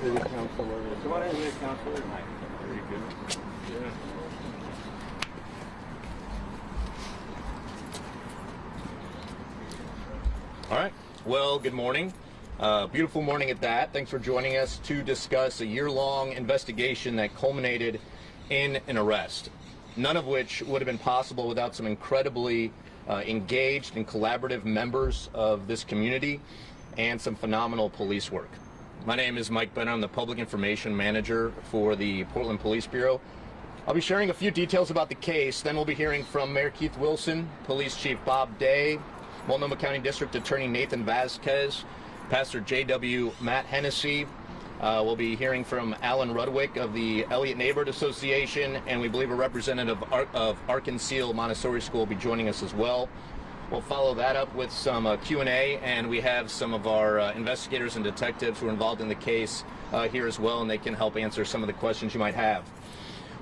city councilor. Come on in, Councilor. Very good. Yeah. All right. Well, good morning. Beautiful morning at that. Thanks for joining us to discuss a year-long investigation that culminated in an arrest, none of which would have been possible without some incredibly engaged and collaborative members of this community and some phenomenal police work. My name is Mike Benner. I'm the Public Information Manager for the Portland Police Bureau. I'll be sharing a few details about the case. Then we'll be hearing from Mayor Keith Wilson, Police Chief Bob Day, Multnomah County District Attorney Nathan Vasquez, Pastor J.W. Matt Hennessy. We'll be hearing from Alan Rudwick of the Eliot Neighborhood Association, and we believe a representative of Arkansas Montessori School will be joining us as well. We'll follow that up with some Q&A, and we have some of our investigators and detectives who are involved in the case here as well, and they can help answer some of the questions you might have.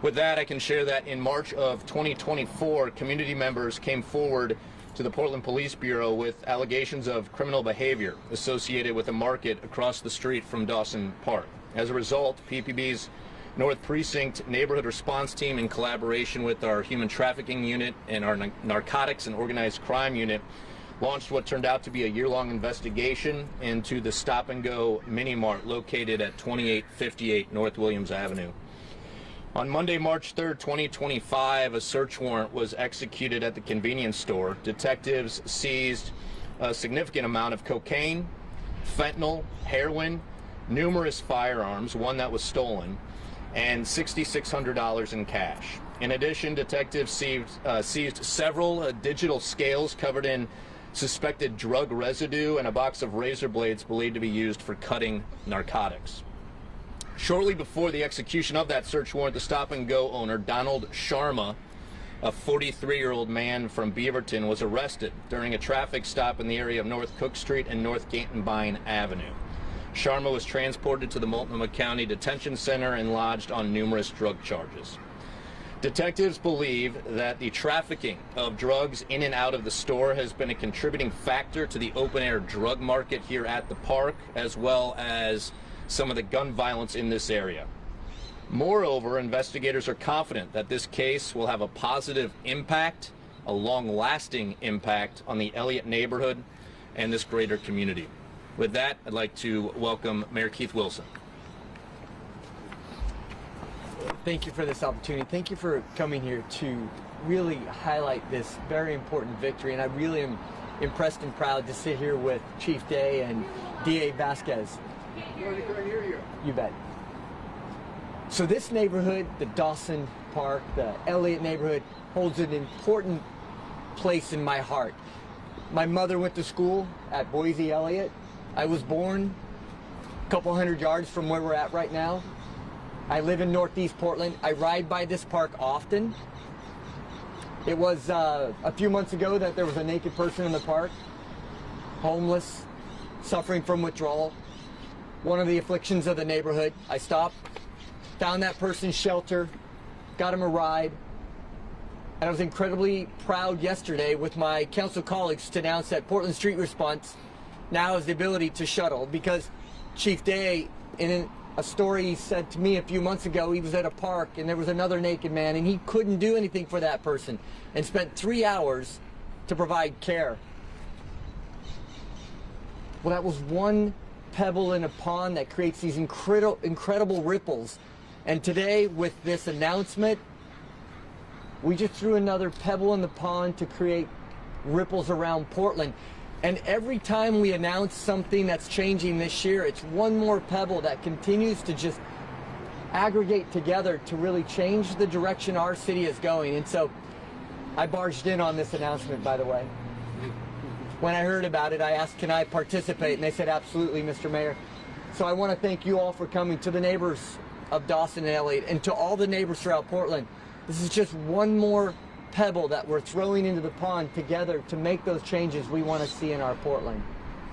With that, I can share that in March of 2024, community members came forward to the Portland Police Bureau with allegations of criminal behavior associated with a market across the street from Dawson Park. As a result, PPB's North Precinct Neighborhood Response Team, in collaboration with our Human Trafficking Unit and our Narcotics and Organized Crime Unit, launched what turned out to be a year-long investigation into the Stop and Go Mini Mart located at 2858 North Williams Avenue. On Monday, March 3rd, 2025, a search warrant was executed at the convenience store. Detectives seized a significant amount of cocaine, fentanyl, heroin, numerous firearms, one that was stolen, and $6,600 in cash. In addition, detectives seized several digital scales covered in suspected drug residue and a box of razor blades believed to be used for cutting narcotics. Shortly before the execution of that search warrant, the Stop and Go owner, Donald Sharma, a 43-year-old man from Beaverton, was arrested during a traffic stop in the area of North Cook Street and North Gantenbein Avenue. Sharma was transported to the Multnomah County Detention Center and lodged on numerous drug charges. Detectives believe that the trafficking of drugs in and out of the store has been a contributing factor to the open-air drug market here at the park, as well as some of the gun violence in this area. Moreover, investigators are confident that this case will have a positive impact, a long-lasting impact on the Eliot neighborhood and this greater community. With that, I'd like to welcome Mayor Keith Wilson. Thank you for this opportunity. Thank you for coming here to really highlight this very important victory. And I really am impressed and proud to sit here with Chief Day and DA Vasquez. You bet. So this neighborhood, the Dawson Park, the Eliot neighborhood, holds an important place in my heart. My mother went to school at Boise Eliot. I was born a couple hundred yards from where we're at right now. I live in Northeast Portland. I ride by this park often. It was a few months ago that there was a naked person in the park, homeless, suffering from withdrawal. One of the afflictions of the neighborhood. I stopped, found that person's shelter, got him a ride, and I was incredibly proud yesterday with my council colleagues to announce that Portland Street Response now has the ability to shuttle, because Chief Day, in a story he said to me a few months ago, he was at a park and there was another naked man and he couldn't do anything for that person and spent 3 hours to provide care. Well, that was one pebble in a pond that creates these incredible ripples. And today, with this announcement, we just threw another pebble in the pond to create ripples around Portland. And every time we announce something that's changing this year, it's one more pebble that continues to just aggregate together to really change the direction our city is going. And so I barged in on this announcement, by the way. When I heard about it, I asked, can I participate? And they said, absolutely, Mr. Mayor. So I want to thank you all for coming, to the neighbors of Dawson and Eliot, and to all the neighbors throughout Portland. This is just one more pebble that we're throwing into the pond together to make those changes we want to see in our Portland.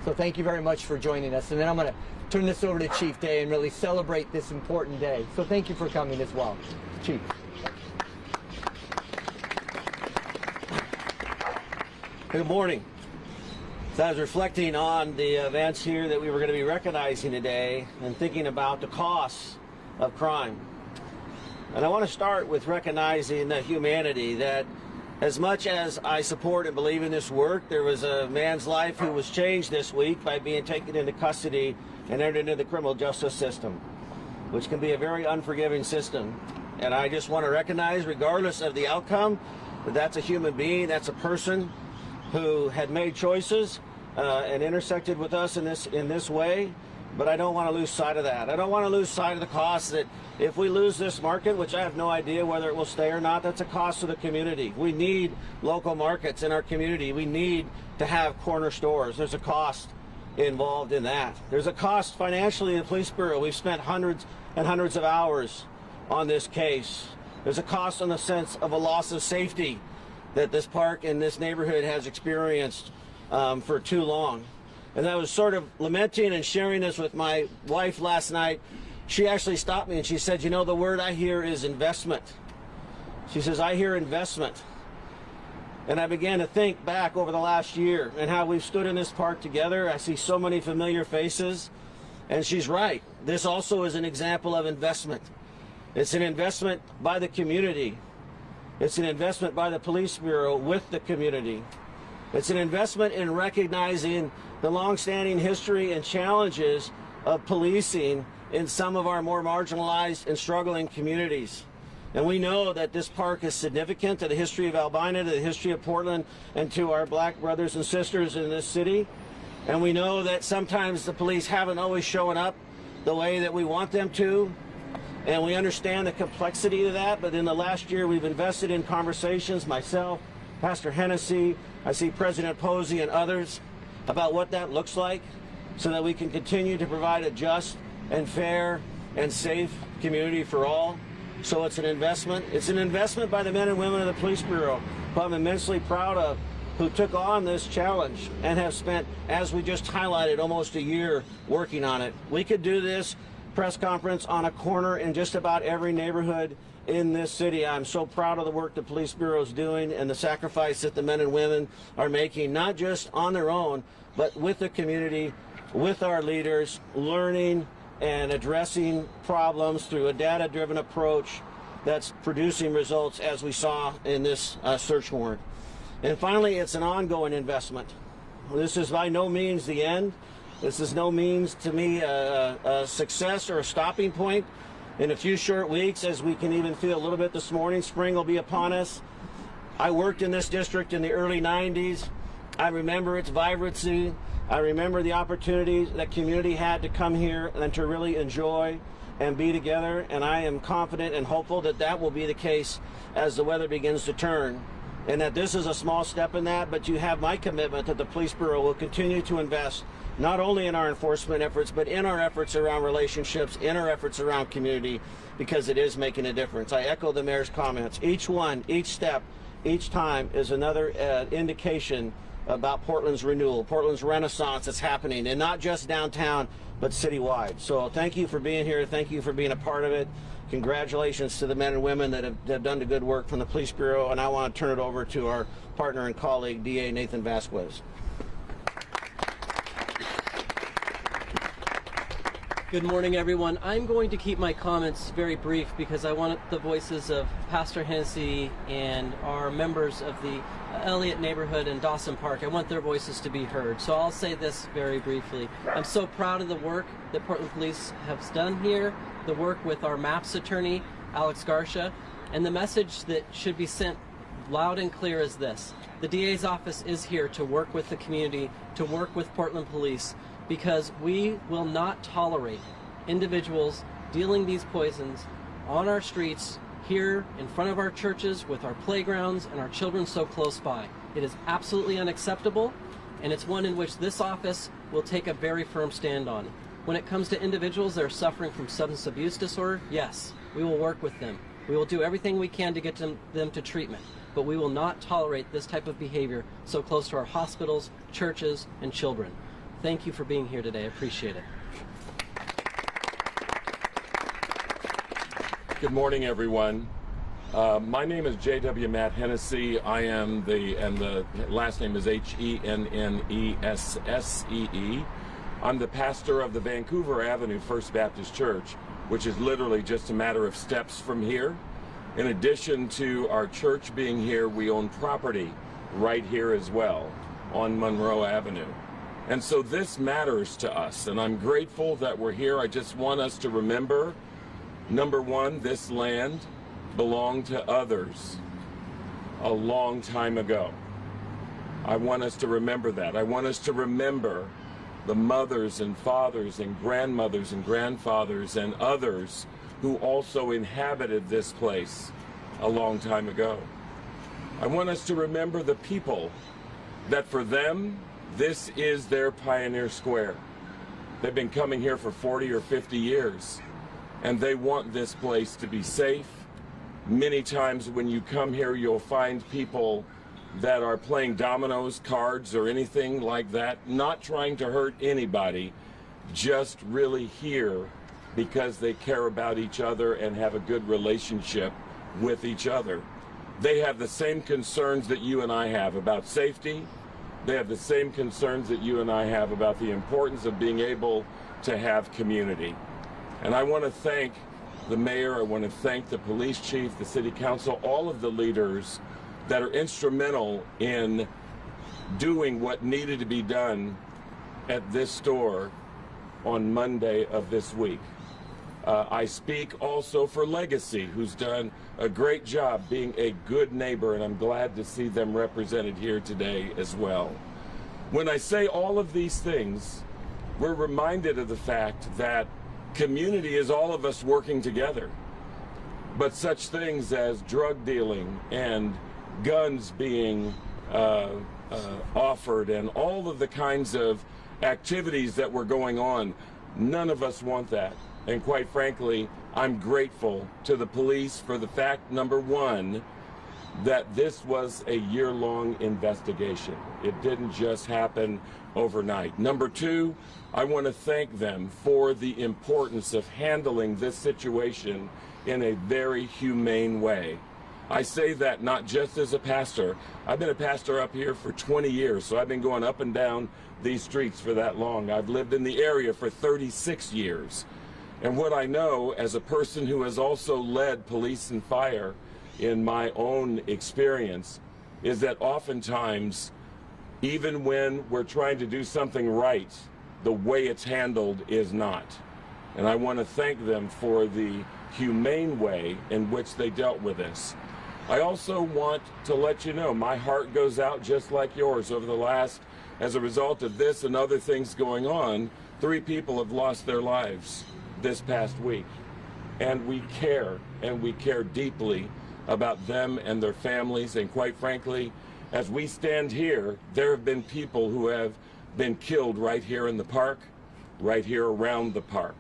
So thank you very much for joining us. And then I'm going to turn this over to Chief Day and really celebrate this important day. So thank you for coming as well. Chief. Good morning. So I was reflecting on the events here that we were going to be recognizing today and thinking about the costs of crime. And I want to start with recognizing the humanity that as much as I support and believe in this work, there was a man's life who was changed this week by being taken into custody and entered into the criminal justice system, which can be a very unforgiving system. And I just want to recognize, regardless of the outcome, that that's a human being, that's a person who had made choices and intersected with us in this way. But I don't want to lose sight of that. I don't want to lose sight of the cost that if we lose this market, which I have no idea whether it will stay or not, that's a cost to the community. We need local markets in our community. We need to have corner stores. There's a cost involved in that. There's a cost financially in the police bureau. We've spent hundreds and hundreds of hours on this case. There's a cost in the sense of a loss of safety that this park and this neighborhood has experienced for too long. And I was sort of lamenting and sharing this with my wife last night. She actually stopped me and she said, you know, the word I hear is investment. She says, I hear investment. And I began to think back over the last year and how we've stood in this park together. I see so many familiar faces. And she's right. This also is an example of investment. It's an investment by the community. It's an investment by the police bureau with the community. It's an investment in recognizing the long-standing history and challenges of policing in some of our more marginalized and struggling communities. And we know that this park is significant to the history of Albina, to the history of Portland, and to our black brothers and sisters in this city. And we know that sometimes the police haven't always shown up the way that we want them to. And we understand the complexity of that, but in the last year we've invested in conversations, myself, Pastor Hennessy, I see President Posey and others, about what that looks like so that we can continue to provide a just and fair and safe community for all. So it's an investment. It's an investment by the men and women of the Police Bureau, who I'm immensely proud of, who took on this challenge and have spent, as we just highlighted, almost a year working on it. We could do this press conference on a corner in just about every neighborhood in this city. I'm so proud of the work the Police Bureau is doing and the sacrifice that the men and women are making, not just on their own, but with the community, with our leaders, learning and addressing problems through a data-driven approach that's producing results, as we saw in this search warrant. And finally, it's an ongoing investment. This is by no means the end. This is no means, to me, a success or a stopping point. In a few short weeks, as we can even feel a little bit this morning, spring will be upon us. I worked in this district in the early 90s. I remember its vibrancy. I remember the opportunities that community had to come here and to really enjoy and be together. And I am confident and hopeful that that will be the case as the weather begins to turn. And that this is a small step in that, but you have my commitment that the Police Bureau will continue to invest not only in our enforcement efforts, but in our efforts around relationships, in our efforts around community, because it is making a difference. I echo the mayor's comments. Each one, each step, each time is another indication about Portland's renewal, Portland's renaissance that's happening, and not just downtown, but citywide. So thank you for being here. Thank you for being a part of it. Congratulations to the men and women that have done the good work from the Police Bureau, and I want to turn it over to our partner and colleague, DA Nathan Vasquez. Good morning, everyone. I'm going to keep my comments very brief because I want the voices of Pastor Hennessy and our members of the Eliot Neighborhood and Dawson Park, I want their voices to be heard. So I'll say this very briefly. I'm so proud of the work that Portland Police has done here, the work with our MAPS attorney, Alex Garcia, and the message that should be sent loud and clear is this. The DA's office is here to work with the community, to work with Portland Police, because we will not tolerate individuals dealing these poisons on our streets, here in front of our churches, with our playgrounds and our children so close by. It is absolutely unacceptable, and it's one in which this office will take a very firm stand on. When it comes to individuals that are suffering from substance abuse disorder, yes, we will work with them. We will do everything we can to get them to treatment, but we will not tolerate this type of behavior so close to our hospitals, churches, and children. Thank you for being here today. I appreciate it. Good morning, everyone. My name is J.W. Matt Hennessy. I am and the last name is Hennessee. I'm the pastor of the Vancouver Avenue First Baptist Church, which is literally just a matter of steps from here. In addition to our church being here, we own property right here as well on Monroe Avenue. And so this matters to us, and I'm grateful that we're here. I just want us to remember, number one, this land belonged to others a long time ago. I want us to remember that. I want us to remember the mothers and fathers and grandmothers and grandfathers and others who also inhabited this place a long time ago. I want us to remember the people that for them, this is their Pioneer Square. They've been coming here for 40 or 50 years, and they want this place to be safe. Many times when you come here, you'll find people that are playing dominoes, cards, or anything like that, not trying to hurt anybody, just really here because they care about each other and have a good relationship with each other. They have the same concerns that you and I have about safety. They have the same concerns that you and I have about the importance of being able to have community. And I want to thank the mayor, I want to thank the police chief, the city council, all of the leaders that are instrumental in doing what needed to be done at this store on Monday of this week. I speak also for Legacy, who's done a great job being a good neighbor, and I'm glad to see them represented here today as well. When I say all of these things, we're reminded of the fact that community is all of us working together. But such things as drug dealing and guns being offered and all of the kinds of activities that were going on, none of us want that. And quite frankly, I'm grateful to the police for the fact, number one, that this was a year-long investigation. It didn't just happen overnight. Number two, I want to thank them for the importance of handling this situation in a very humane way. I say that not just as a pastor. I've been a pastor up here for 20 years, so I've been going up and down these streets for that long. I've lived in the area for 36 years. And what I know as a person who has also led police and fire in my own experience is that oftentimes, even when we're trying to do something right, the way it's handled is not. And I want to thank them for the humane way in which they dealt with this. I also want to let you know my heart goes out just like yours. Over the last, as a result of this and other things going on, 3 people have lost their lives this past week. And we care deeply about them and their families. And quite frankly, as we stand here, there have been people who have been killed right here in the park, right here around the park.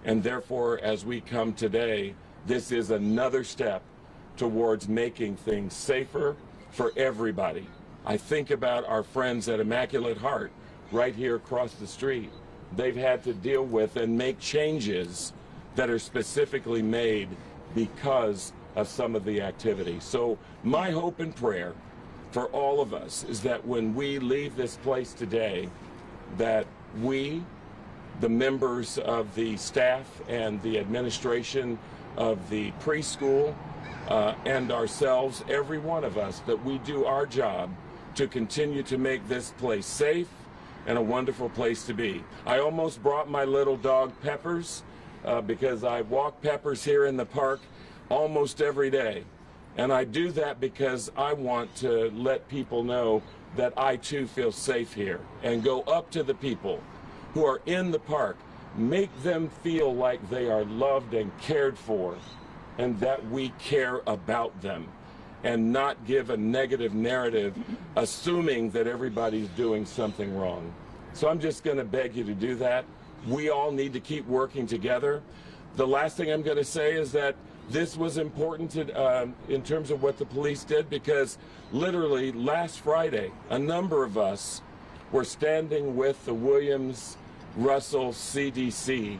And therefore, as we come today, this is another step towards making things safer for everybody. I think about our friends at Immaculate Heart right here across the street. They've had to deal with and make changes that are specifically made because of some of the activity. So my hope and prayer for all of us is that when we leave this place today, that we, the members of the staff and the administration of the preschool and ourselves, every one of us, that we do our job to continue to make this place safe and a wonderful place to be. I almost brought my little dog Peppers because I walk Peppers here in the park almost every day. And I do that because I want to let people know that I too feel safe here, and go up to the people who are in the park, make them feel like they are loved and cared for, and that we care about them, and not give a negative narrative assuming that everybody's doing something wrong. So I'm just going to beg you to do that. We all need to keep working together. The last thing I'm going to say is that this was important in terms of what the police did, because literally last Friday, a number of us were standing with the Williams-Russell CDC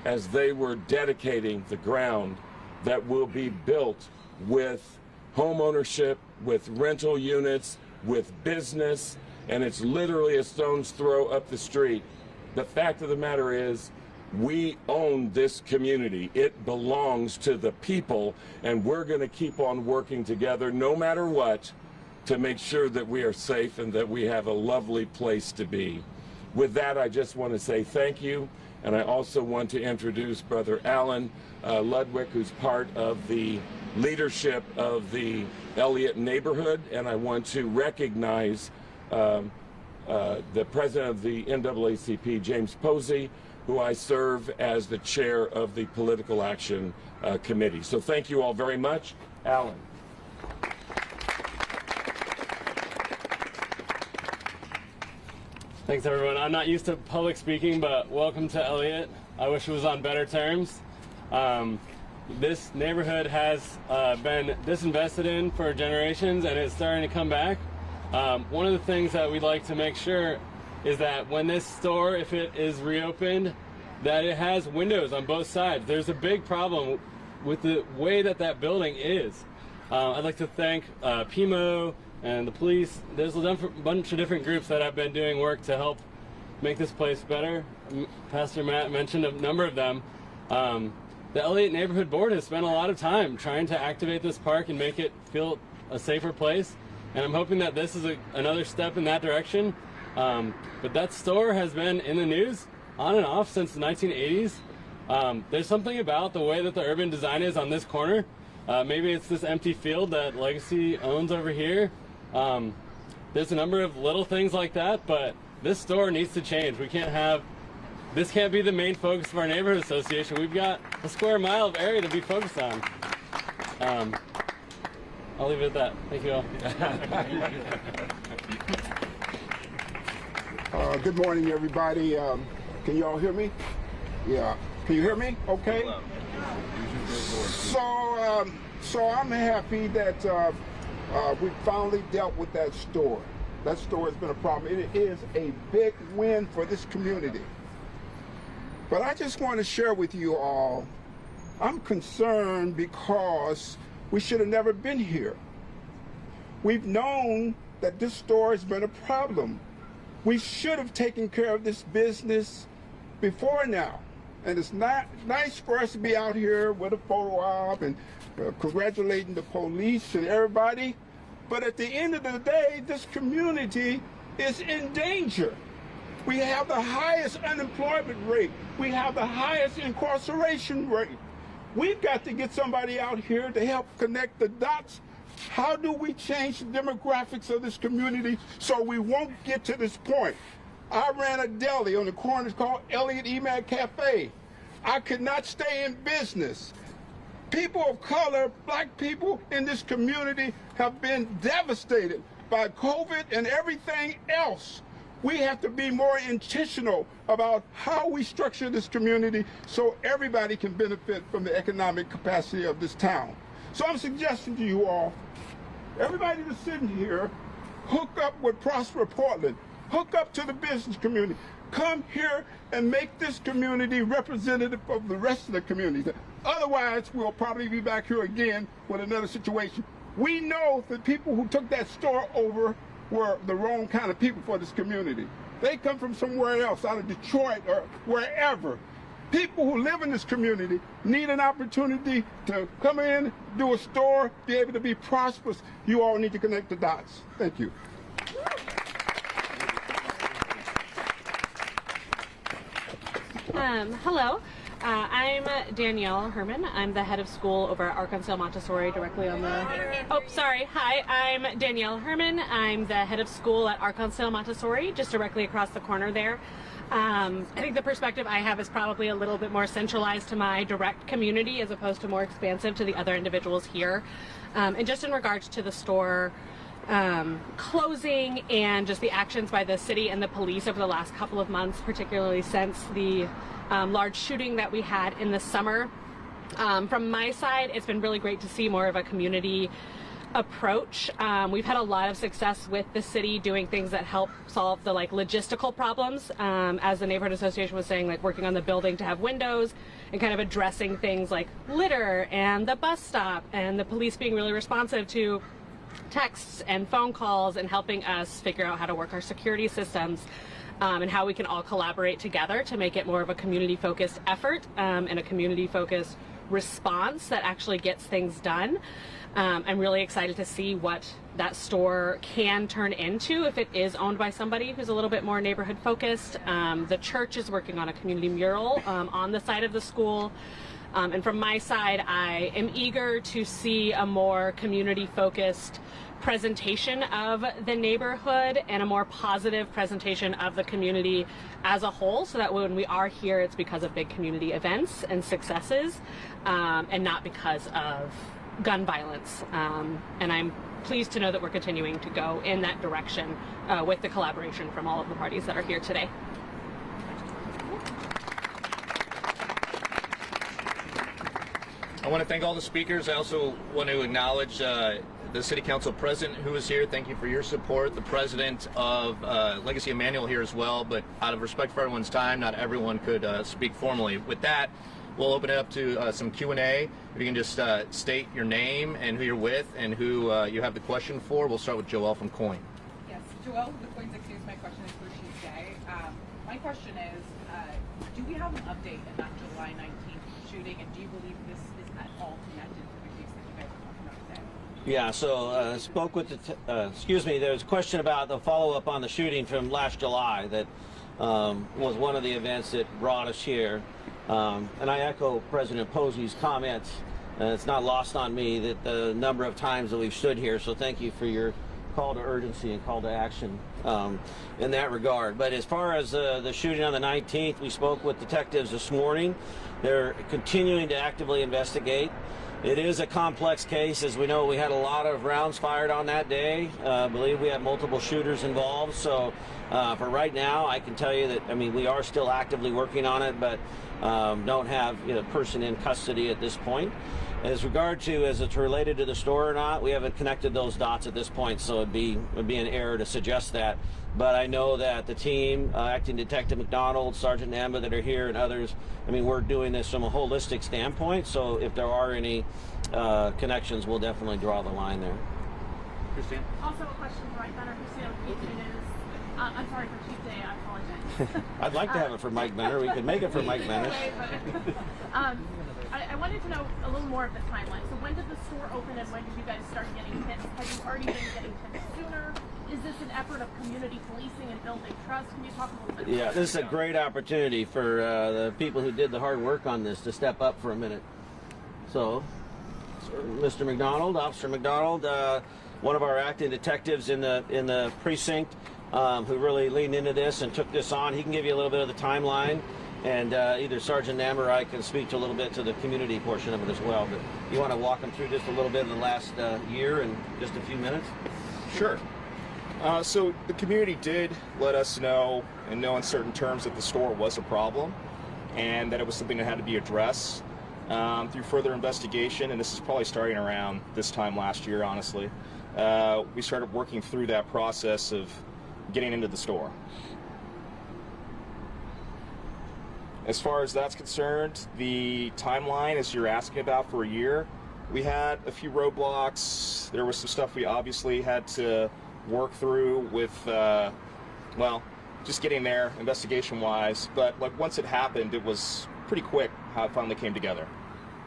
as they were dedicating the ground that will be built with home ownership, with rental units, with business, and it's literally a stone's throw up the street. The fact of the matter is, we own this community. It belongs to the people, and we're going to keep on working together no matter what to make sure that we are safe and that we have a lovely place to be. With that, I just want to say thank you, and I also want to introduce Brother Alan Ludwig, who's part of the leadership of the Eliot Neighborhood, and I want to recognize the president of the NAACP, James Posey, who I serve as the chair of the Political Action Committee. So thank you all very much. Alan. Thanks, everyone. I'm not used to public speaking, but welcome to Eliot. I wish it was on better terms. This neighborhood has been disinvested in for generations, and it's starting to come back. One of the things that we'd like to make sure is that when this store, if it is reopened, that it has windows on both sides. There's a big problem with the way that that building is. I'd like to thank PIMO and the police. There's a bunch of different groups that have been doing work to help make this place better. Pastor Matt mentioned a number of them. The Eliot Neighborhood Board has spent a lot of time trying to activate this park and make it feel a safer place. And I'm hoping that this is another step in that direction. But that store has been in the news on and off since the 1980s. There's something about the way that the urban design is on this corner. Maybe it's this empty field that Legacy owns over here. There's a number of little things like that, but this store needs to change. This can't be the main focus of our neighborhood association. We've got a square mile of area to be focused on. I'll leave it at that. Thank you all. Good morning, everybody. Can you all hear me? Yeah. Can you hear me? Okay. So I'm happy that we finally dealt with that store. That store has been a problem. It is a big win for this community. But I just want to share with you all, I'm concerned because we should have never been here. We've known that this store has been a problem. We should have taken care of this business before now. And it's not nice for us to be out here with a photo op and congratulating the police and everybody. But at the end of the day, this community is in danger. We have the highest unemployment rate. We have the highest incarceration rate. We've got to get somebody out here to help connect the dots. How do we change the demographics of this community so we won't get to this point? I ran a deli on the corner called Eliot Emad Cafe. I could not stay in business. People of color, black people in this community have been devastated by COVID and everything else. We have to be more intentional about how we structure this community so everybody can benefit from the economic capacity of this town. So I'm suggesting to you all, everybody that's sitting here, hook up with Prosper Portland, hook up to the business community, come here and make this community representative of the rest of the community. Otherwise, we'll probably be back here again with another situation. We know that people who took that store over were the wrong kind of people for this community. They come from somewhere else, out of Detroit or wherever. People who live in this community need an opportunity to come in, do a store, be able to be prosperous. You all need to connect the dots. Thank you. Hello. I'm Danielle Herman. I'm the head of school over at Arkansas Montessori, directly on the... Oh, sorry. Hi, I'm Danielle Herman. I'm the head of school at Arkansas Montessori, just directly across the corner there. I think the perspective I have is probably a little bit more centralized to my direct community as opposed to more expansive to the other individuals here. And just in regards to the store closing and just the actions by the city and the police over the last couple of months, particularly since the large shooting that we had in the summer. From my side, it's been really great to see more of a community approach. We've had a lot of success with the city doing things that help solve the logistical problems. As the neighborhood association was saying, working on the building to have windows and kind of addressing things like litter and the bus stop, and the police being really responsive to texts and phone calls and helping us figure out how to work our security systems, and how we can all collaborate together to make it more of a community-focused effort, and a community-focused response that actually gets things done. I'm really excited to see what that store can turn into if it is owned by somebody who's a little bit more neighborhood focused. The church is working on a community mural on the side of the school. And from my side, I am eager to see a more community-focused presentation of the neighborhood and a more positive presentation of the community as a whole, so that when we are here, it's because of big community events and successes, and not because of gun violence. And I'm pleased to know that we're continuing to go in that direction with the collaboration from all of the parties that are here today. I want to thank all the speakers. I also want to acknowledge the City Council President who is here. Thank you for your support. The President of Legacy Emmanuel here as well, but out of respect for everyone's time, not everyone could speak formally. With that, we'll open it up to some Q&A. If you can just state your name and who you're with and who you have the question for. We'll start with Joelle from Coin. Yes, Joelle with the Coin 6 News. My question is for Chief Day. My question is, do we have an update in that July 19th shooting, and do you believe this is at all connected to the case that you guys are talking about today? Yeah, so spoke with the, there was a question about the follow-up on the shooting from last July that was one of the events that brought us here. And I echo President Posey's comments. It's not lost on me that the number of times that we've stood here, so thank you for your call to urgency and call to action in that regard. But as far as the shooting on the 19th, we spoke with detectives this morning. They're continuing to actively investigate. It is a complex case. As we know, we had a lot of rounds fired on that day. I believe we had multiple shooters involved. So for right now, I can tell you that, I mean, we are still actively working on it, but don't have a person in custody at this point. As regard to is it's related to the store or not, we haven't connected those dots at this point, so it'd be an error to suggest that. But I know that the team, Acting Detective McDonald, Sergeant Namba that are here, and others, I mean, we're doing this from a holistic standpoint, so if there are any connections, we'll definitely draw the line there. Christine? Also a question for Mike Benner, who's here with KPTV News. I'm sorry for Chief Day, I apologize. I'd like to have it for Mike Benner. We could make it for Mike Benner. I wanted to know a little more of the timeline. So when did the store open and when did you guys start getting tips? Have you already been getting tips sooner? Is this an effort of community policing and building trust? Can you talk a little bit about this is a great opportunity for the people who did the hard work on this to step up for a minute. So, Mr. McDonald, Officer McDonald, one of our acting detectives in the precinct, who really leaned into this and took this on. He can give you a little bit of the timeline, and either Sergeant Nam or I can speak to a little bit to the community portion of it as well. But you want to walk them through just a little bit of the last year in just a few minutes? Sure. So the community did let us know in no uncertain terms that the store was a problem and that it was something that had to be addressed through further investigation, and this is probably starting around this time last year, honestly. We started working through that process of getting into the store. As far as that's concerned, the timeline, as you're asking about, for a year, we had a few roadblocks. There was some stuff we obviously had to work through with, well, just getting there investigation-wise. But like once it happened, it was pretty quick how it finally came together.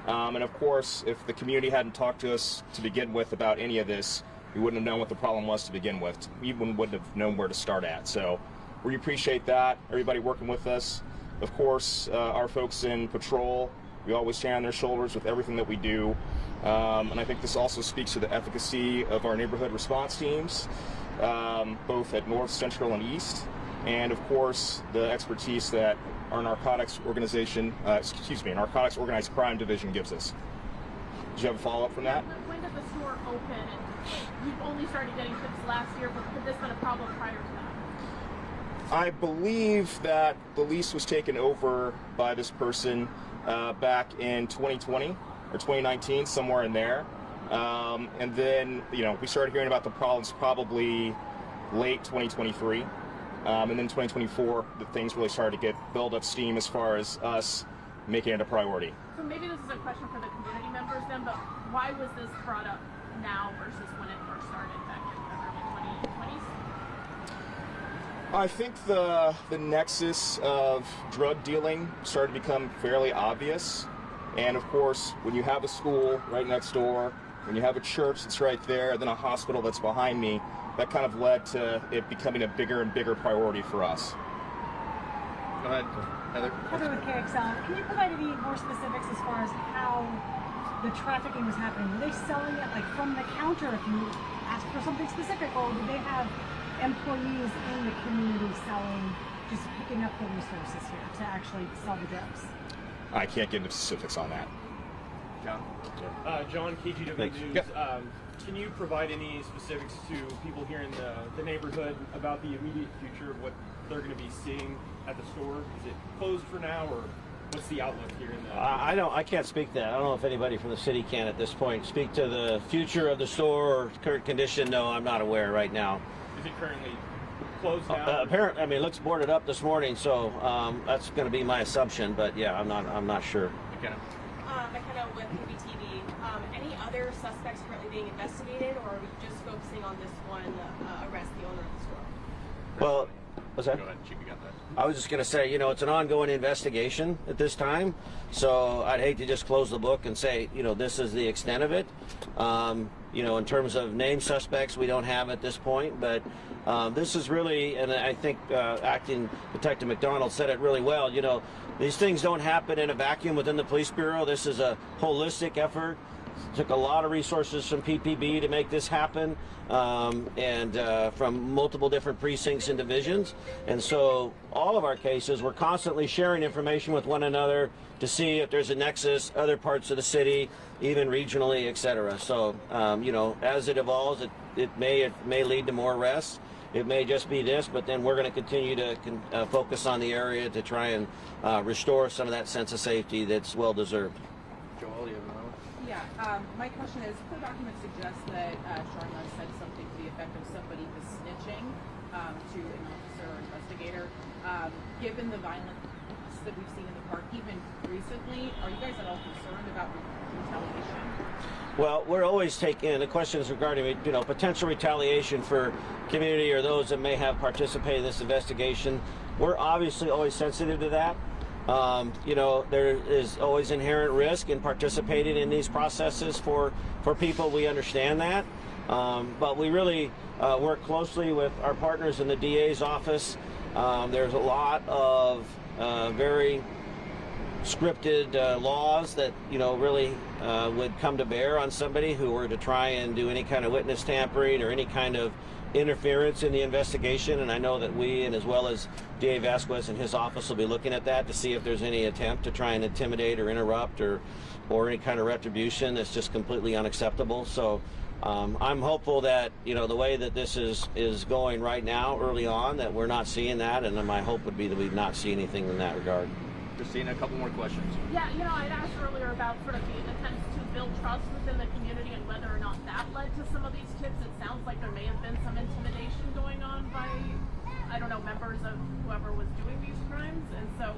And of course, if the community hadn't talked to us to begin with about any of this, we wouldn't have known what the problem was to begin with. We even wouldn't have known where to start at. So we appreciate that, everybody working with us. Of course, our folks in patrol, we always stand on their shoulders with everything that we do. And I think this also speaks to the efficacy of our neighborhood response teams, both at North, Central, and East. And of course, the expertise that our narcotics organization, Narcotics Organized Crime Division gives us. Did you have a follow-up from that? When did the store open? And you've only started getting tips last year, but had this been a problem prior to that? I believe that the lease was taken over by this person back in 2020 or 2019, somewhere in there. And then, we started hearing about the problems probably late 2023. And then 2024, the things really started to build up steam as far as us making it a priority. So maybe this is a question for the community members then, but why was this brought up now versus when it first started back in the early 2020s? I think the nexus of drug dealing started to become fairly obvious. And of course, when you have a school right next door, when you have a church that's right there, then a hospital that's behind me, that kind of led to it becoming a bigger and bigger priority for us. Go ahead, Heather. Heather with KXL. Can you provide any more specifics as far as how the trafficking was happening? Were they selling it like from the counter if you asked for something specific, or did they have employees in the community selling, just picking up the resources here to actually sell the drugs? I can't get into specifics on that. John? John, KPTV Thanks. News. Yep. Can you provide any specifics to people here in the neighborhood about the immediate future of what they're going to be seeing at the store? Is it closed for now, or what's the outlook here in the? I can't speak to that. I don't know if anybody from the city can at this point speak to the future of the store or current condition. No, I'm not aware right now. Is it currently closed now? Apparently, I mean, it looks boarded up this morning, so that's going to be my assumption. But yeah, I'm not sure. McKenna. McKenna with KPTV. Any other suspects currently being investigated, or are we just focusing on this one arrest, the owner of the store? Well, what's that? Go ahead, Chief, you got that. I was just going to say, it's an ongoing investigation at this time, so I'd hate to just close the book and say, this is the extent of it. In terms of named suspects, we don't have at this point, but this is really, and I think Acting Detective McDonald said it really well, these things don't happen in a vacuum within the police bureau. This is a holistic effort. It took a lot of resources from PPB to make this happen, and from multiple different precincts and divisions. And so all of our cases, we're constantly sharing information with one another to see if there's a nexus, other parts of the city, even regionally, et cetera. So, as it evolves, it may lead to more arrests. It may just be this, but then we're going to continue to focus on the area to try and restore some of that sense of safety that's well deserved. Joel, you have another one? Yeah, my question is, court document suggests that Sharma said something to the effect of somebody was snitching to an officer or investigator. Given the violence that we've seen in the park, even recently, are you guys at all concerned about retaliation? Well, we're always taking the questions regarding, potential retaliation for community or those that may have participated in this investigation. We're obviously always sensitive to that. There is always inherent risk in participating in these processes for people. We understand that. But we really work closely with our partners in the DA's office. There's a lot of very scripted laws that really would come to bear on somebody who were to try and do any kind of witness tampering or any kind of interference in the investigation. And I know that we, and as well as DA Vasquez and his office, will be looking at that to see if there's any attempt to try and intimidate or interrupt or any kind of retribution that's just completely unacceptable. So I'm hopeful that the way that this is going right now, early on, that we're not seeing that, and then my hope would be that we not see anything in that regard. Christina, a couple more questions. Yeah, I'd asked earlier about sort of the attempts to build trust within the community and whether or not that led to some of these tips. It sounds like there may have been some intimidation going on by, members of whoever was doing these crimes. And so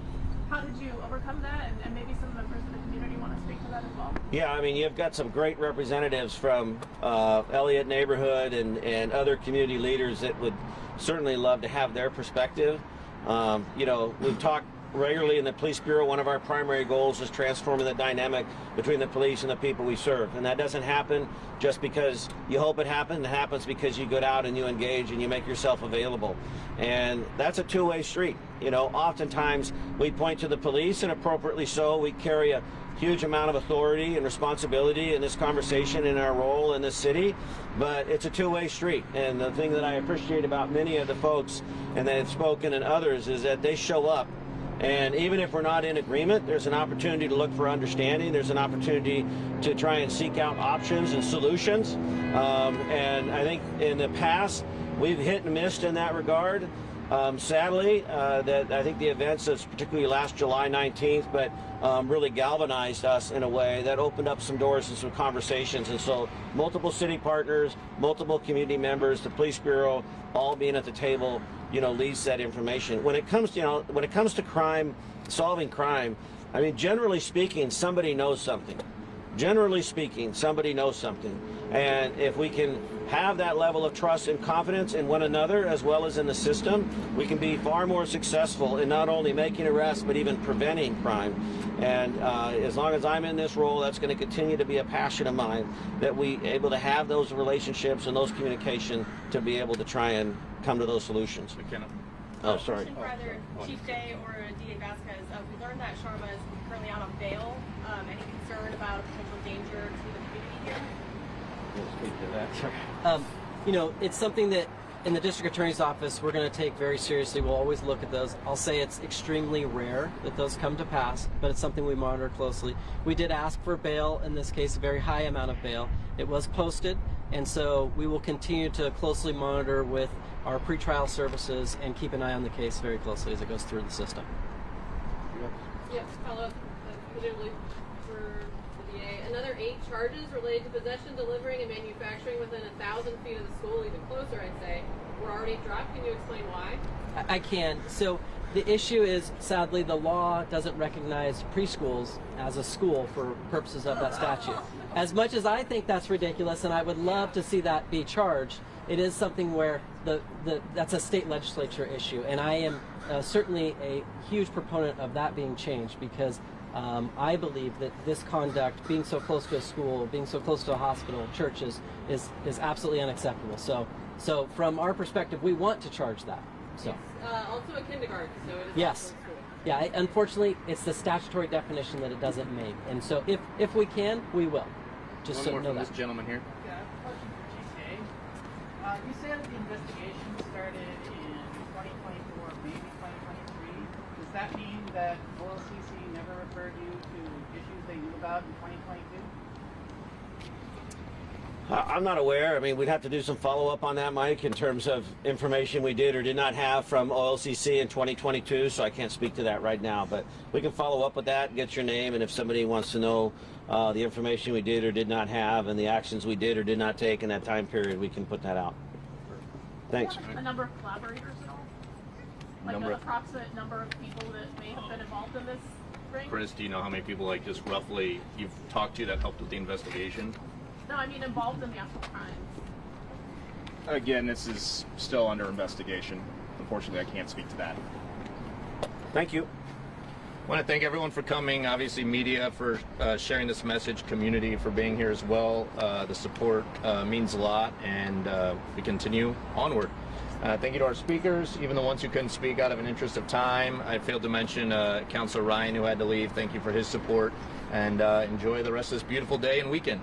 how did you overcome that? And maybe some members of the community want to speak to that as well? Yeah, you've got some great representatives from Eliot Neighborhood and other community leaders that would certainly love to have their perspective. We've talked regularly in the police bureau. One of our primary goals is transforming the dynamic between the police and the people we serve, and that doesn't happen just because you hope it happens. It happens because you go out and you engage and you make yourself available, and that's a two-way street. Oftentimes we point to the police, and appropriately so. We carry a huge amount of authority and responsibility in this conversation in our role in this city, but it's a two-way street. And the thing that I appreciate about many of the folks, and that have spoken, and others, is that they show up. And even if we're not in agreement, there's an opportunity to look for understanding. There's an opportunity to try and seek out options and solutions. And I think in the past, we've hit and missed in that regard. Sadly, that I think the events of particularly last July 19th, but really galvanized us in a way that opened up some doors and some conversations. And so multiple city partners, multiple community members, the police bureau, all being at the table, leads that information. When it comes to crime, solving crime, I mean, generally speaking, somebody knows something. Generally speaking, somebody knows something. And if we can have that level of trust and confidence in one another as well as in the system, we can be far more successful in not only making arrests, but even preventing crime. And as long as I'm in this role, that's going to continue to be a passion of mine, that we able to have those relationships and those communication to be able to try and come to those solutions. McKenna. Oh, sorry. For either Chief Day or DA Vasquez, we learned that Sharma is currently out on bail. Any concern about a potential danger to the community here? It's something that in the district attorney's office we're going to take very seriously. We'll always look at those. I'll say it's extremely rare that those come to pass, but it's something we monitor closely. We did ask for bail, in this case a very high amount of bail. It was posted, and so we will continue to closely monitor with our pretrial services and keep an eye on the case very closely as it goes through the system. Yep, follow up, presumably for the DA. Another 8 charges related to possession, delivering, and manufacturing within 1,000 feet of the school, even closer, I'd say, were already dropped. Can you explain why? I can. So the issue is, sadly, the law doesn't recognize preschools as a school for purposes of that statute. As much as I think that's ridiculous, and I would love to see that be charged, it is something where that's a state legislature issue, and I am certainly a huge proponent of that being changed, because I believe that this conduct, being so close to a school, being so close to a hospital, churches, is absolutely unacceptable. So from our perspective, we want to charge that. So It's also a kindergarten, so it is yes. also a school. Yeah, unfortunately, it's the statutory definition that it doesn't make, and so if we can, we will. Just One so more know from that. this gentleman here. Yeah, question for Chief Day. You said the investigation started in 2024, maybe 2023. Does that mean that OLCC never referred you to issues they knew about in 2022? I'm not aware. I mean, we'd have to do some follow-up on that, Mike, in terms of information we did or did not have from OLCC in 2022, so I can't speak to that right now. But we can follow up with that, get your name, and if somebody wants to know the information we did or did not have and the actions we did or did not take in that time period, we can put that out. Thanks. A number of collaborators at all? Like an approximate number of people that may have been involved in this ring? Chris, do you know how many people, like, just roughly you've talked to that helped with the investigation? No, I mean involved in the actual crimes. Again, this is still under investigation. Unfortunately, I can't speak to that. Thank you. I want to thank everyone for coming, obviously media for sharing this message, community for being here as well. The support means a lot, and we continue onward. Thank you to our speakers, even the ones who couldn't speak out of an interest of time. I failed to mention Councilor Ryan, who had to leave. Thank you for his support, and enjoy the rest of this beautiful day and weekend.